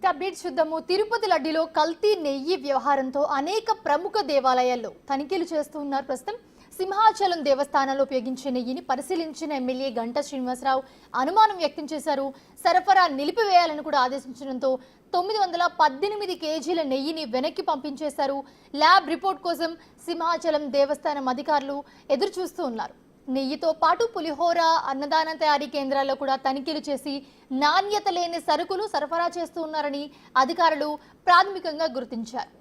ఇంకా అప్డేట్స్ చూద్దాము. తిరుపతి లడ్డీలో కల్తీ నెయ్యి వ్యవహారంతో అనేక ప్రముఖ దేవాలయాల్లో తనిఖీలు చేస్తూ ఉన్నారు. ప్రస్తుతం సింహాచలం దేవస్థానంలో ఉపయోగించే నెయ్యిని పరిశీలించిన ఎమ్మెల్యే గంటా శ్రీనివాసరావు అనుమానం వ్యక్తం చేశారు. సరఫరా నిలిపివేయాలని కూడా ఆదేశించడంతో 918 కేజీల నెయ్యిని వెనక్కి పంపించేశారు. ల్యాబ్ రిపోర్ట్ కోసం సింహాచలం దేవస్థానం అధికారులు ఎదురు చూస్తూ ఉన్నారు. నెయ్యితో పాటు పులిహోర, అన్నదాన తయారీ కేంద్రాల్లో కూడా తనిఖీలు చేసి నాణ్యత లేని సరుకులు సరఫరా చేస్తూ ఉన్నారని అధికారులు ప్రాథమికంగా గుర్తించారు.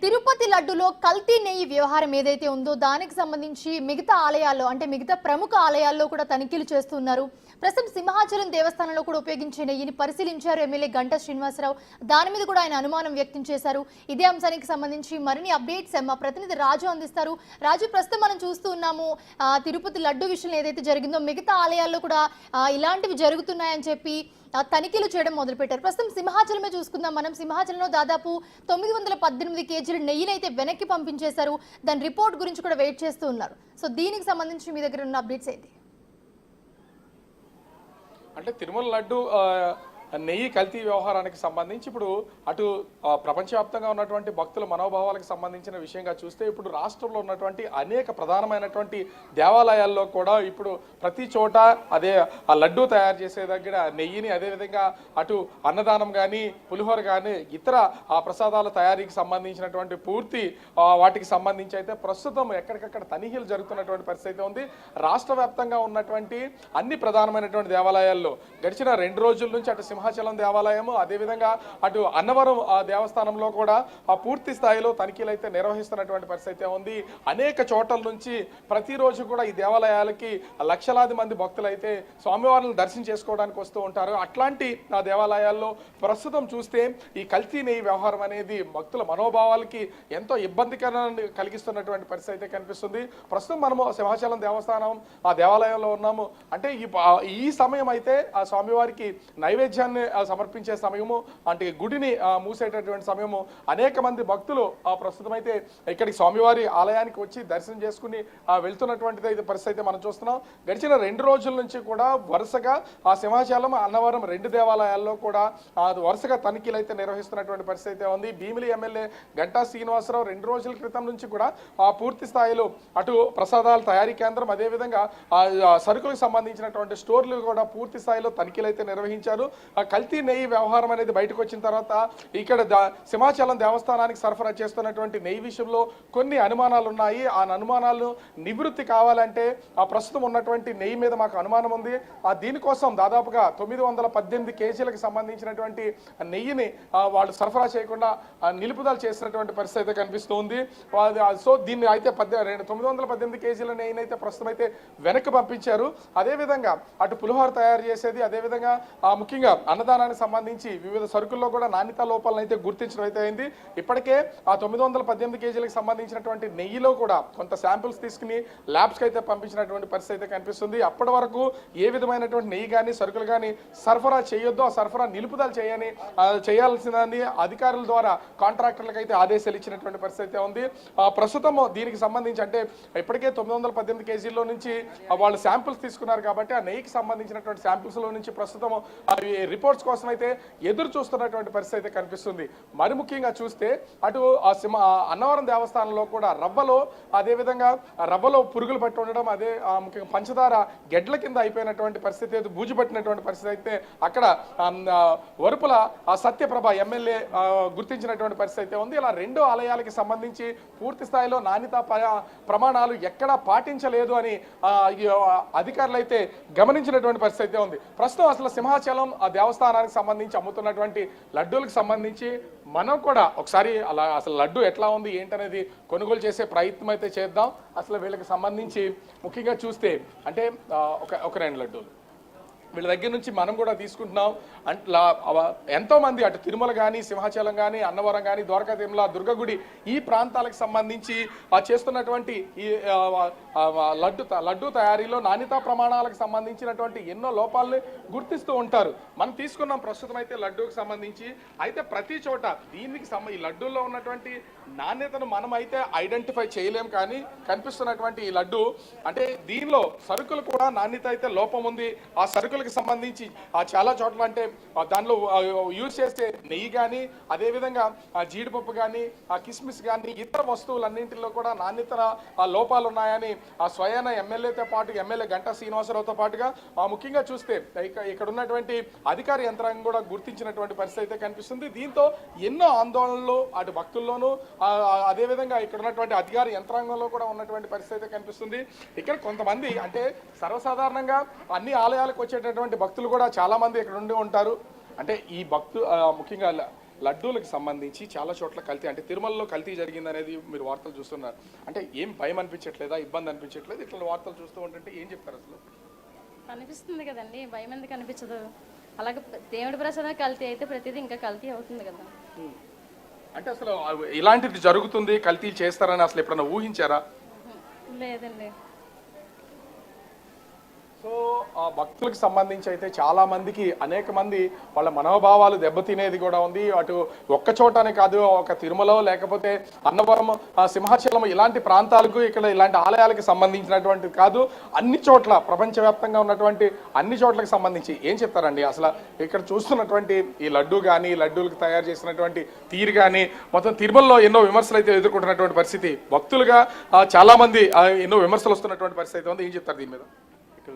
తిరుపతి లడ్డులో కల్తీ నెయ్యి వ్యవహారం ఏదైతే ఉందో దానికి సంబంధించి మిగతా ఆలయాల్లో అంటే మిగతా ప్రముఖ ఆలయాల్లో కూడా తనిఖీలు చేస్తున్నారు. ప్రస్తుతం సింహాచలం దేవస్థానంలో కూడా ఉపయోగించే నెయ్యిని పరిశీలించారు ఎమ్మెల్యే గంటా శ్రీనివాసరావు. దాని మీద కూడా ఆయన అనుమానం వ్యక్తం చేశారు. ఇదే అంశానికి సంబంధించి మరిన్ని అప్డేట్స్ మా ప్రతినిధి రాజు అందిస్తారు. రాజు, ప్రస్తుతం మనం చూస్తూ ఉన్నాము తిరుపతి లడ్డు విషయంలో ఏదైతే జరిగిందో మిగతా ఆలయాల్లో కూడా ఇలాంటివి జరుగుతున్నాయని చెప్పి తనిఖీలు చేయడం మొదలుపెట్టారు. ప్రస్తుతం సింహాచలమే చూసుకుందాం మనం. సింహాచలంలో దాదాపు 918 కేజీల నెయ్యిని అయితే వెనక్కి పంపించేశారు. దాని రిపోర్ట్ గురించి కూడా వెయిట్ చేస్తూ ఉన్నారు. సో దీనికి సంబంధించి మీ దగ్గర ఉన్న అప్డేట్స్ ఏంటి? అంటే తిరుమల లడ్డు నెయ్యి కల్తీ వ్యవహారానికి సంబంధించి ఇప్పుడు అటు ప్రపంచవ్యాప్తంగా ఉన్నటువంటి భక్తుల మనోభావాలకు సంబంధించిన విషయంగా చూస్తే ఇప్పుడు రాష్ట్రంలో ఉన్నటువంటి అనేక ప్రధానమైనటువంటి దేవాలయాల్లో కూడా ఇప్పుడు ప్రతి చోట అదే ఆ లడ్డు తయారు చేసే దగ్గర నెయ్యిని, అదేవిధంగా అటు అన్నదానం కానీ పులిహోర కానీ ఇతర ప్రసాదాల తయారీకి సంబంధించినటువంటి పూర్తి వాటికి సంబంధించి అయితే ప్రస్తుతం ఎక్కడికక్కడ తనిఖీలు జరుగుతున్నటువంటి పరిస్థితి ఉంది. రాష్ట్ర వ్యాప్తంగా ఉన్నటువంటి అన్ని ప్రధానమైనటువంటి దేవాలయాల్లో గడిచిన 2 రోజుల నుంచి అటు సింహాచలం దేవాలయము, అదేవిధంగా అటు అన్నవరం దేవస్థానంలో కూడా పూర్తి స్థాయిలో తనిఖీలు అయితే నిర్వహిస్తున్నటువంటి పరిస్థితి ఉంది. అనేక చోట్ల నుంచి ప్రతిరోజు కూడా ఈ దేవాలయాలకి లక్షలాది మంది భక్తులు అయితే స్వామివారిని దర్శనం చేసుకోవడానికి వస్తూ ఉంటారు. అట్లాంటి దేవాలయాల్లో ప్రస్తుతం చూస్తే ఈ కల్తీ నెయ్యి వ్యవహారం అనేది భక్తుల మనోభావాలకి ఎంతో ఇబ్బందికరాన్ని కలిగిస్తున్నటువంటి పరిస్థితి అయితే కనిపిస్తుంది. ప్రస్తుతం మనము సింహాచలం దేవస్థానం దేవాలయంలో ఉన్నాము. అంటే ఈ సమయం అయితే ఆ స్వామివారికి నైవేద్యాన్ని సమర్పించే సమయము, అంటే గుడిని మూసేటటువంటి సమయము. అనేక మంది భక్తులు ప్రస్తుతం అయితే ఇక్కడికి స్వామివారి ఆలయానికి వచ్చి దర్శనం చేసుకుని వెళ్తున్నటువంటి పరిస్థితి మనం చూస్తున్నాం. గడిచిన 2 రోజుల నుంచి కూడా వరుసగా ఆ సింహాచలం, అన్నవరం 2 దేవాలయాల్లో కూడా వరుసగా తనిఖీలు అయితే నిర్వహిస్తున్నటువంటి పరిస్థితి ఉంది. భీమిలి ఎమ్మెల్యే గంటా శ్రీనివాసరావు 2 రోజుల క్రితం నుంచి కూడా పూర్తి స్థాయిలో అటు ప్రసాదాల తయారీ కేంద్రం, అదేవిధంగా సరుకులకు సంబంధించినటువంటి స్టోర్లు కూడా పూర్తి స్థాయిలో తనిఖీలు అయితే నిర్వహించారు. కల్తీ నెయ్యి వ్యవహారం అనేది బయటకు వచ్చిన తర్వాత ఇక్కడ సింహాచలం దేవస్థానానికి సరఫరా చేస్తున్నటువంటి నెయ్యి విషయంలో కొన్ని అనుమానాలు ఉన్నాయి. ఆ అనుమానాలు నివృత్తి కావాలంటే ప్రస్తుతం ఉన్నటువంటి నెయ్యి మీద మాకు అనుమానం ఉంది. దీనికోసం దాదాపుగా 918 కేజీలకు సంబంధించినటువంటి నెయ్యిని వాళ్ళు సరఫరా చేయకుండా నిలుపుదల చేసినటువంటి పరిస్థితి కనిపిస్తుంది. సో దీన్ని అయితే 918 కేజీల నెయ్యిని అయితే ప్రస్తుతం అయితే వెనక్కి పంపించారు. అదేవిధంగా అటు పులిహోర తయారు చేసేది, అదేవిధంగా ముఖ్యంగా అన్నదానానికి సంబంధించి వివిధ సరుకుల్లో కూడా నాణ్యతా లోపాలను అయితే గుర్తించడం అయితే అయింది. ఇప్పటికే ఆ 918 కేజీలకు సంబంధించినటువంటి నెయ్యిలో కూడా కొంత శాంపిల్స్ తీసుకుని ల్యాబ్స్కి అయితే పంపించినటువంటి పరిస్థితి అయితే కనిపిస్తుంది. అప్పటి వరకు ఏ విధమైనటువంటి నెయ్యి కానీ సరుకులు కానీ సరఫరా చేయొద్దు, ఆ సరఫరా నిలుపుదల చేయాల్సిందని అధికారుల ద్వారా కాంట్రాక్టర్లకు అయితే ఆదేశాలు ఇచ్చినటువంటి పరిస్థితి ఉంది. ప్రస్తుతం దీనికి సంబంధించి అంటే ఇప్పటికే 918 కేజీల్లో నుంచి వాళ్ళు శాంపిల్స్ తీసుకున్నారు కాబట్టి ఆ నెయ్యికి సంబంధించినటువంటి శాంపిల్స్లో నుంచి ప్రస్తుతం రిపోర్ట్స్ కోసం అయితే ఎదురు చూస్తున్నటువంటి పరిస్థితి అయితే కనిపిస్తుంది. మరి ముఖ్యంగా చూస్తే అటు అన్నవరం దేవస్థానంలో కూడా అదేవిధంగా రవ్వలో పురుగులు పట్టి ఉండడం, అదే ముఖ్యంగా పంచదార గెడ్ల కింద అయిపోయినటువంటి పరిస్థితి, బూజు పట్టినటువంటి పరిస్థితి అయితే అక్కడ వరుపుల సత్యప్రభ ఎమ్మెల్యే గుర్తించినటువంటి పరిస్థితి అయితే ఉంది. ఇలా 2 ఆలయాలకి సంబంధించి పూర్తి స్థాయిలో నాణ్యతా ప్రమాణాలు ఎక్కడా పాటించలేదు అని అధికారులు అయితే గమనించినటువంటి పరిస్థితి ఉంది. ప్రస్తుతం అసలు సింహాచలం దేవస్థానానికి సంబంధించి అమ్ముతున్నటువంటి లడ్డూలకు సంబంధించి మనం కూడా ఒకసారి అసలు లడ్డు ఎట్లా ఉంది ఏంటనేది కొనుగోలు చేసే ప్రయత్నం అయితే చేద్దాం. అసలు వీళ్ళకి సంబంధించి ముఖ్యంగా చూస్తే అంటే ఒక 2 లడ్డూలు వీళ్ళ దగ్గర నుంచి మనం కూడా తీసుకుంటున్నాం. ఎంతో మంది అటు తిరుమల కానీ, సింహాచలం కానీ, అన్నవరం కానీ, ద్వారకా తిరుమల, దుర్గగుడి ఈ ప్రాంతాలకు సంబంధించి చేస్తున్నటువంటి ఈ లడ్డు తయారీలో నాణ్యతా ప్రమాణాలకు సంబంధించినటువంటి ఎన్నో లోపాలని గుర్తిస్తూ ఉంటారు. మనం తీసుకున్నాం ప్రస్తుతం అయితే లడ్డూకి సంబంధించి. అయితే ప్రతి చోట దీనికి ఈ లడ్డూల్లో ఉన్నటువంటి నాణ్యతను మనం అయితే ఐడెంటిఫై చేయలేం, కానీ కనిపిస్తున్నటువంటి ఈ లడ్డు అంటే దీనిలో సరుకులు కూడా నాణ్యత అయితే లోపం ఉంది. ఆ సరుకులకు సంబంధించి చాలా చోట్ల అంటే దానిలో యూజ్ చేసే నెయ్యి కానీ, అదేవిధంగా జీడిపప్పు కానీ, కిస్మిస్ కానీ, ఇతర వస్తువులన్నింటిలో కూడా నాణ్యత లోపాలు ఉన్నాయని స్వయాన ఎమ్మెల్యేతో పాటు ఎమ్మెల్యే గంటా శ్రీనివాసరావుతో పాటుగా ముఖ్యంగా చూస్తే ఇక్కడ ఉన్నటువంటి అధికార యంత్రాంగం కూడా గుర్తించినటువంటి పరిస్థితి అయితే కనిపిస్తుంది. దీంతో ఎన్నో ఆందోళనలు అటు భక్తుల్లోనూ అదేవిధంగా ఇక్కడ ఉన్నటువంటి అధికార యంత్రాంగంలో కూడా ఉన్నటువంటి పరిస్థితి కనిపిస్తుంది. ఇక్కడ కొంతమంది అంటే సర్వసాధారణంగా అన్ని ఆలయాలకు వచ్చేటటువంటి భక్తులు కూడా చాలా మంది ఇక్కడ ఉండి ఉంటారు. అంటే ఈ ముఖ్యంగా లడ్డూలకు సంబంధించి చాలా చోట్ల కల్తీ, అంటే తిరుమలలో కల్తీ జరిగింది అనేది మీరు వార్తలు చూస్తున్నారు. అంటే ఏం భయం అనిపించట్లేదా, ఇబ్బంది అనిపించట్లేదు? ఇట్లా వార్తలు చూస్తూ ఉంటుంటే ఏం చెప్తారు? అసలు అనిపిస్తుంది కదండి, భయం ఎందుకు అనిపించదు? అలాగే దేవుడి ప్రసాదం కల్తీ అయితే ప్రతిదీ ఇంకా కల్తీ అవుతుంది కదా. అంటే అసలు ఇలాంటిది జరుగుతుంది, కల్తీలు చేస్తారని అసలు ఎప్పుడైనా ఊహించారా? లేదండి. సో భక్తులకు సంబంధించి అయితే చాలా మందికి అనేక మంది వాళ్ళ మనోభావాలు దెబ్బతినేది కూడా ఉంది. అటు ఒక్క చోటనే కాదు, ఒక తిరుమల లేకపోతే అన్నవరం, సింహాచలం ఇలాంటి ప్రాంతాలకు, ఇక్కడ ఇలాంటి ఆలయాలకు సంబంధించినటువంటి కాదు, అన్ని చోట్ల ప్రపంచవ్యాప్తంగా ఉన్నటువంటి అన్ని చోట్లకు సంబంధించి ఏం చెప్తారండి? అసలు ఇక్కడ చూస్తున్నటువంటి ఈ లడ్డు కానీ, లడ్డూలకు తయారు చేసినటువంటి తీరు కానీ, మొత్తం తిరుమలలో ఎన్నో విమర్శలు అయితే ఎదుర్కొంటున్నటువంటి పరిస్థితి, భక్తులుగా చాలా మంది ఎన్నో విమర్శలు వస్తున్నటువంటి పరిస్థితి అయితే ఉంది. ఏం చెప్తారు దీని మీద?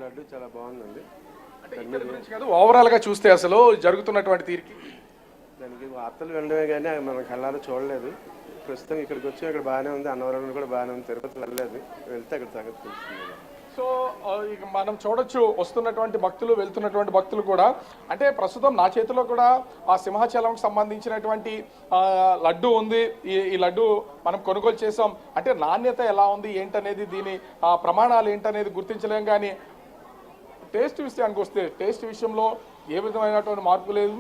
లడ్డు చాలా బాగుందండి. అంటే ఓవరాల్ గా చూస్తే అసలు జరుగుతున్నటువంటి తీరికి దానికి వార్తలు వినడమే కానీ మనం కళ్ళారా చూడలేదు. ప్రస్తుతం ఇక్కడికి వచ్చి ఇక్కడ బాగానే ఉంది, అన్నవరం కూడా బాగానే ఉంది, తిరుపతి వెళ్ళలేదు, వెళ్తే అక్కడ సంగతి తెలుస్తుంది. సో ఇక మనం చూడొచ్చు వస్తున్నటువంటి భక్తులు, వెళ్తున్నటువంటి భక్తులు కూడా. అంటే ప్రస్తుతం నా చేతిలో కూడా ఆ సింహాచలంకి సంబంధించినటువంటి లడ్డు ఉంది. ఈ లడ్డు మనం కొనుగోలు చేసాం. అంటే నాణ్యత ఎలా ఉంది ఏంటనేది, దీని ప్రమాణాలు ఏంటనేది గుర్తించలేం, కానీ టేస్ట్ విషయానికి వస్తే టేస్ట్ విషయంలో ఏ విధమైనటువంటి మార్పు లేదు.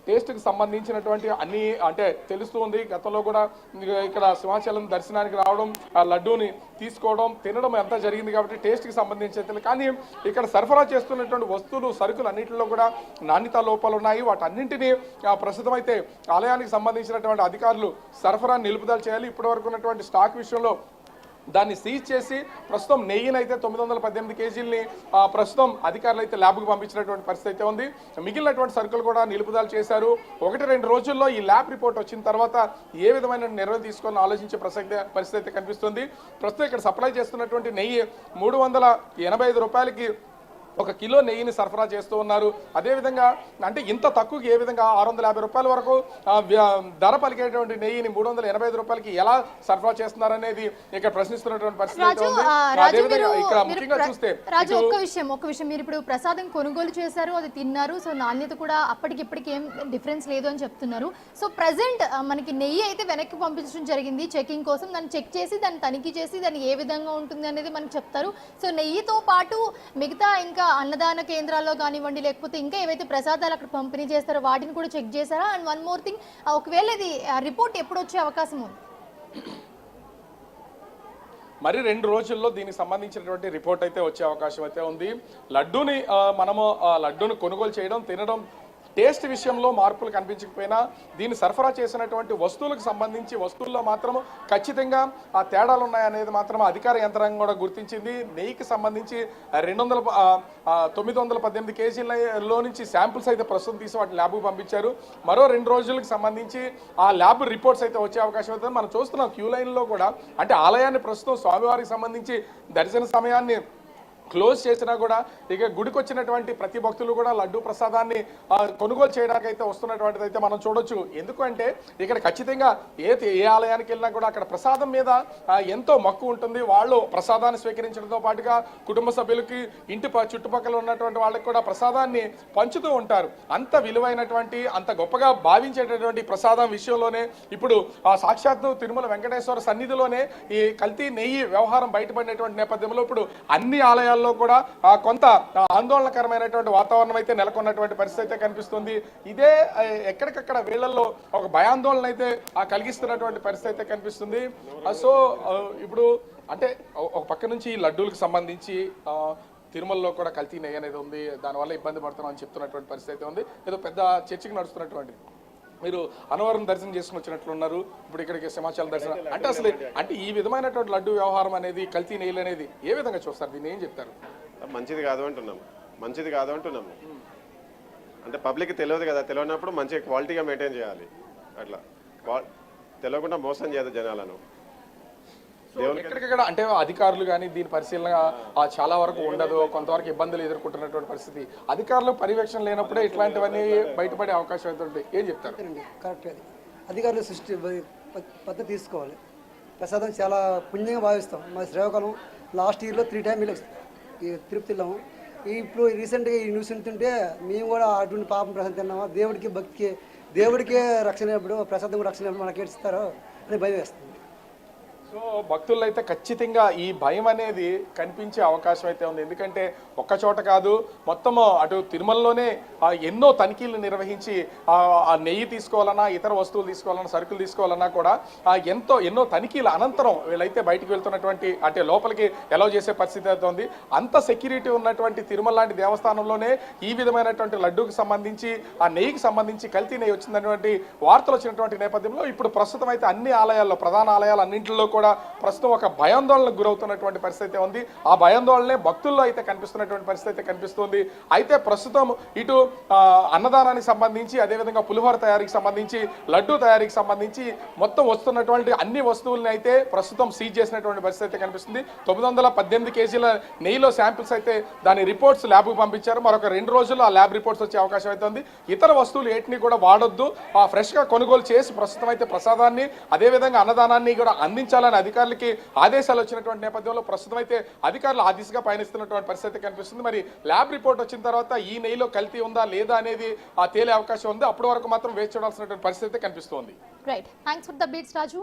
టేస్ట్కి సంబంధించినటువంటి అన్ని అంటే తెలుస్తూ ఉంది. గతంలో కూడా ఇక్కడ సింహాచలం దర్శనానికి రావడం, ఆ లడ్డూని తీసుకోవడం, తినడం అంతా జరిగింది కాబట్టి టేస్ట్కి సంబంధించి. కానీ ఇక్కడ సరఫరా చేస్తున్నటువంటి వస్తువులు, సరుకులు అన్నింటిలో కూడా నాణ్యత లోపాలు ఉన్నాయి. వాటన్నింటినీ ప్రస్తుతం అయితే ఆలయానికి సంబంధించినటువంటి అధికారులు సరఫరా నిలుపుదల చేయాలి. ఇప్పటివరకు ఉన్నటువంటి స్టాక్ విషయంలో దాన్ని సీజ్ చేసి ప్రస్తుతం నెయ్యిని అయితే 918 కేజీలని ప్రస్తుతం అధికారులు అయితే ల్యాబ్కు పంపించినటువంటి పరిస్థితి అయితే ఉంది. మిగిలినటువంటి సరుకులు కూడా నిలుపుదల చేశారు. 1-2 రోజుల్లో ఈ ల్యాబ్ రిపోర్ట్ వచ్చిన తర్వాత ఏ విధమైన నిర్ణయం తీసుకొని ఆలోచించే పరిస్థితి అయితే కనిపిస్తుంది. ప్రస్తుతం ఇక్కడ సప్లై చేస్తున్నటువంటి నెయ్యి 385 రూపాయలకి 1 కిలో నెయ్యిని సరఫరా చేస్తూ ఉన్నారు. అదేవిధంగా అంటే ఇంత తక్కువకి ఏ విధంగా 650 రూపాయల వరకు ధర పలికేటువంటి నెయ్యిని 385 రూపాయలకి ఎలా సరఫరా చేస్తున్నారనేది ఇక్కడ ప్రశ్నిస్తున్నటువంటి పరిస్థితి అయితే ఉంది. అదేవిధంగా ఇక్కడ ముఖ్యంగా చూస్తే రాజు ఒక్క విషయం మీరు ఇప్పుడు ప్రసాదం కొనుగోలు చేశారు, అది తిన్నారు, సో నాణ్యత కూడా అప్పటికిప్పటికి ఏం డిఫరెన్స్ లేదు అని చెప్తున్నారు. సో ప్రజెంట్ మనకి నెయ్యి అయితే వెనక్కి పంపించడం జరిగింది చెకింగ్ కోసం. దాన్ని చెక్ చేసి, దాన్ని తనిఖీ చేసి, దాన్ని ఏ విధంగా ఉంటుంది అనేది మనకు చెప్తారు. సో నెయ్యితో పాటు మిగతా ఇంకా అన్నదాన కేంద్రాల్లో కానివ్వండి, లేకపోతే ఇంకా ఏవైతే ప్రసాదాలు అక్కడ పంపిణీ చేస్తారో వాటిని కూడా చెక్ చేశారా? అండ్ వన్ మోర్ థింగ్, ఒకవేళ ఇది రిపోర్ట్ ఎప్పుడు వచ్చే అవకాశం ఉంది? మరి 2 రోజుల్లో దీనికి సంబంధించినటువంటి రిపోర్ట్ అయితే వచ్చే అవకాశం అయితే ఉంది. లడ్డూని మనము లడ్డూని కొనుగోలు చేయడం, తినడం, టేస్ట్ విషయంలో మార్పులు కనిపించకపోయినా దీన్ని సరఫరా చేసినటువంటి వస్తువులకు సంబంధించి వస్తువుల్లో మాత్రం ఖచ్చితంగా ఆ తేడాలు ఉన్నాయనేది మాత్రం అధికార యంత్రాంగం కూడా గుర్తించింది. నెయ్యికి సంబంధించి 918 కేజీలలో నుంచి శాంపుల్స్ అయితే ప్రస్తుతం తీసి వాటి ల్యాబ్కు పంపించారు. మరో 2 రోజులకు సంబంధించి ఆ ల్యాబ్ రిపోర్ట్స్ అయితే వచ్చే అవకాశం అవుతుంది. మనం చూస్తున్నాం క్యూ లైన్లో కూడా, అంటే ఆలయాన్ని ప్రస్తుతం స్వామివారికి సంబంధించి దర్శన సమయాన్ని క్లోజ్ చేసినా కూడా ఇక గుడికి వచ్చినటువంటి ప్రతి భక్తులు కూడా లడ్డూ ప్రసాదాన్ని కొనుగోలు చేయడానికి అయితే వస్తున్నటువంటిది అయితే మనం చూడొచ్చు. ఎందుకంటే ఇక్కడ ఖచ్చితంగా ఏ ఆలయానికి వెళ్ళినా కూడా అక్కడ ప్రసాదం మీద ఎంతో మక్కువ ఉంటుంది. వాళ్ళు ప్రసాదాన్ని స్వీకరించడంతో పాటుగా కుటుంబ సభ్యులకి, ఇంటి చుట్టుపక్కల ఉన్నటువంటి వాళ్ళకి కూడా ప్రసాదాన్ని పంచుతూ ఉంటారు. అంత విలువైనటువంటి, అంత గొప్పగా భావించేటటువంటి ప్రసాదం విషయంలోనే ఇప్పుడు సాక్షాత్తు తిరుమల వెంకటేశ్వర సన్నిధిలోనే ఈ కల్తీ నెయ్యి వ్యవహారం బయటపడినటువంటి నేపథ్యంలో ఇప్పుడు అన్ని ఆలయాల్లో కూడా కొంత ఆందోళనకరమైనటువంటి వాతావరణం అయితే నెలకొన్నటువంటి పరిస్థితి అయితే కనిపిస్తుంది. ఇదే ఎక్కడికక్కడ వీళ్ళల్లో ఒక భయాందోళన అయితే కలిగిస్తున్నటువంటి పరిస్థితి అయితే కనిపిస్తుంది. సో ఇప్పుడు అంటే ఒక పక్క నుంచి లడ్డూలకు సంబంధించి తిరుమలలో కూడా కల్తీ నెయ్యి అనేది ఉంది, దానివల్ల ఇబ్బంది పడుతున్నాం అని చెప్తున్నటువంటి పరిస్థితి అయితే ఉంది. ఏదో పెద్ద చర్చకి నడుస్తున్నటువంటి మీరు అన్నవరం దర్శనం చేసుకుని వచ్చినట్లున్నారు, ఇప్పుడు ఇక్కడికి సింహాచలం దర్శనం అంటే అసలు అంటే ఈ విధమైనటువంటి లడ్డు వ్యవహారం అనేది కల్తీ నెయ్యిలు అనేది ఏ విధంగా చూస్తారు, దీన్ని ఏం చెప్తారు? మంచిది కాదు అంటున్నాము. అంటే పబ్లిక్ తెలియదు కదా, తెలియనప్పుడు మంచిగా క్వాలిటీగా మెయింటైన్ చేయాలి. అట్లా తెలియకుండా మోసం చేయదు జనాలను. ఎక్కడికక్కడ అంటే అధికారులు కానీ దీని పరిశీలన చాలా వరకు ఉండదు, కొంతవరకు ఇబ్బందులు ఎదుర్కొంటున్నటువంటి పరిస్థితి, అధికారులు పర్యవేక్షణ లేనప్పుడే ఇట్లాంటివన్నీ బయటపడే అవకాశం అవుతుంది, ఏం చెప్తారు? కరెక్ట్. అది అధికారులు సృష్టి పద్ధతి తీసుకోవాలి. ప్రసాదం చాలా పుణ్యంగా భావిస్తాం. మా శ్రీకాకుళం లాస్ట్ ఇయర్లో 3 times వెళ్ళాం ఈ తిరుపతి వెళ్ళాము. ఇప్పుడు రీసెంట్గా ఈ న్యూస్ వింటుంటే మేము కూడా అటువంటి పాపం ప్రసాదం తిన్నామా, దేవుడికి భక్తికి దేవుడికే రక్షణ ఎప్పుడు ప్రసాదం కూడా రక్షణ ఎప్పుడు మనకి ఏడుస్తారో అని భయం వేస్తుంది. సో భక్తుల్లో అయితే ఖచ్చితంగా ఈ భయం అనేది కనిపించే అవకాశం అయితే ఉంది. ఎందుకంటే ఒక్క చోట కాదు, మొత్తం అటు తిరుమలలోనే ఎన్నో తనిఖీలు నిర్వహించి ఆ నెయ్యి తీసుకోవాలన్నా, ఇతర వస్తువులు తీసుకోవాలన్నా, సరుకులు తీసుకోవాలన్నా కూడా ఎన్నో తనిఖీల అనంతరం వీళ్ళైతే బయటకు వెళ్తున్నటువంటి అంటే లోపలికి అలౌ చేసే పరిస్థితి అయితే ఉంది. అంత సెక్యూరిటీ ఉన్నటువంటి తిరుమల లాంటి దేవస్థానంలోనే ఈ విధమైనటువంటి లడ్డూకి సంబంధించి ఆ నెయ్యికి సంబంధించి కల్తీ నెయ్యి వచ్చినటువంటి వార్తలు వచ్చినటువంటి నేపథ్యంలో ఇప్పుడు ప్రస్తుతం అయితే అన్ని ఆలయాల్లో, ప్రధాన ఆలయాలు అన్నింటిలో కూడా ప్రస్తుతం ఒక భయాందోళనకు గురవుతున్నటువంటి పరిస్థితి ఉంది. ఆ భయాందోళనే భక్తుల్లో అయితే కనిపిస్తున్నటువంటి పరిస్థితి అయితే కనిపిస్తుంది. అయితే ప్రస్తుతం ఇటు అన్నదానానికి సంబంధించి, అదేవిధంగా పులిహోర తయారీకి సంబంధించి, లడ్డూ తయారీకి సంబంధించి మొత్తం వస్తున్నటువంటి అన్ని వస్తువులను అయితే ప్రస్తుతం సీజ్ చేసినటువంటి పరిస్థితి అయితే కనిపిస్తుంది. 918 kgs నెయ్యిలో శాంపిల్స్ అయితే దాని రిపోర్ట్స్ ల్యాబ్కు పంపించారు. మరొక 2 రోజుల్లో ఆ ల్యాబ్ రిపోర్ట్స్ వచ్చే అవకాశం అయితే ఉంది. ఇతర వస్తువులు ఏటిని కూడా వాడొద్దు, ఫ్రెష్గా కొనుగోలు చేసి ప్రస్తుతం అయితే ప్రసాదాన్ని అదేవిధంగా అన్నదానాన్ని కూడా అందించాలని అధికారులకి ఆదేశాలు వచ్చినటువంటి నేపథ్యంలో ప్రస్తుతం అయితే అధికారులు ఆ దిశగా పయనిస్తున్నటువంటి పరిస్థితి కనిపిస్తుంది. మరి ల్యాబ్ రిపోర్ట్ వచ్చిన తర్వాత ఈ నెయ్యిలో కల్తీ ఉందా లేదా అనేది తేలే అవకాశం ఉంది. అప్పటి వరకు మాత్రం వేచి చూడాల్సినటువంటి పరిస్థితి కనిపిస్తోంది. Right, thanks for the beats Raju.